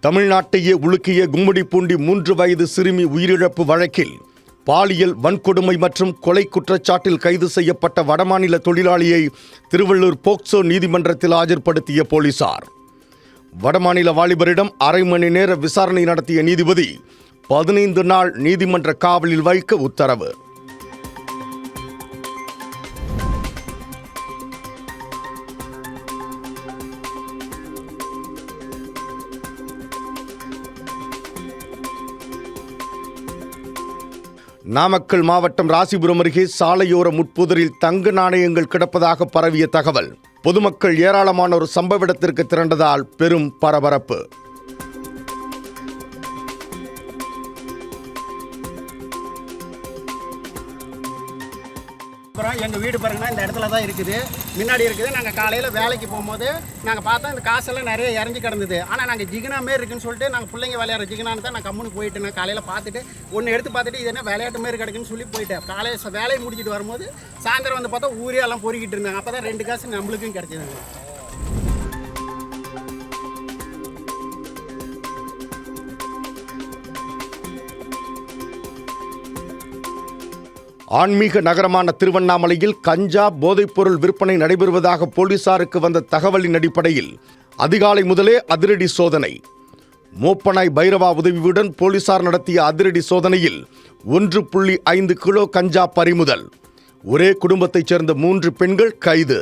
தமிழ்நாட்டையே உலுக்கிய கும்மிடிப்பூண்டி 3 வயது சிறுமி உயிரிழப்பு வழக்கில் பாலியல் வன்கொடுமை மற்றும் கொலை குற்றச்சாட்டில் கைது செய்யப்பட்ட வடமாநில தொழிலாளியை திருவள்ளூர் போக்சோ நீதிமன்றத்தில் ஆஜர்படுத்திய போலீசார். வடமாநில வாலிபரிடம் அரை மணி நேர விசாரணை நடத்திய நீதிபதி 15 நாள் நீதிமன்ற காவலில் வைக்க உத்தரவு. நாமக்கல் மாவட்டம் ராசிபுரம் அருகே சாலையோர முட்புதரில் தங்க நாணயங்கள் கிடப்பதாக பரவிய தகவல். பொதுமக்கள் ஏராளமானோர் சம்பவ இடத்திற்கு திரண்டதால் பெரும் பரபரப்பு. அப்புறம் எங்கள் வீடு பாருங்கன்னா இந்த இடத்துல தான் இருக்குது, முன்னாடி இருக்குது. நாங்கள் காலையில் வேலைக்கு போகும்போது நாங்கள் பார்த்தா இந்த காசெல்லாம் நிறைய இறஞ்சி கிடந்தது. ஆனால் நாங்கள் ஜிகினா மாரி இருக்குன்னு சொல்லிட்டு நாங்கள் பிள்ளைங்க விளையாடுற ஜிகினான்னு தான் நான் கம்முன்னு போயிட்டு நான் காலையில் பார்த்துட்டு ஒன்று எடுத்து பார்த்துட்டு இது என்ன விளையாட்டு மாரி கிடக்குன்னு சொல்லி போயிட்டேன். காலையில் வேலையை முடிச்சுட்டு வரும்போது சாயந்தரம் வந்து பார்த்தா ஊரே எல்லாம் பொறுக்கிட்டு இருந்தாங்க. அப்போ தான் 2 காசு நம்மளுக்கும் கிடச்சிதுங்க. ஆன்மீக நகரமான திருவண்ணாமலையில் கஞ்சா போதைப்பொருள் விற்பனை நடைபெறுவதாக போலீசாருக்கு வந்த தகவலின் அடிப்படையில் அதிகாலை முதலே அதிரடி சோதனை. மோப்பனாய் பைரவா உதவியுடன் போலீசார் நடத்திய அதிரடி சோதனையில் 1.5 கிலோ கஞ்சா பறிமுதல். ஒரே குடும்பத்தைச் சேர்ந்த 3 பெண்கள் கைது.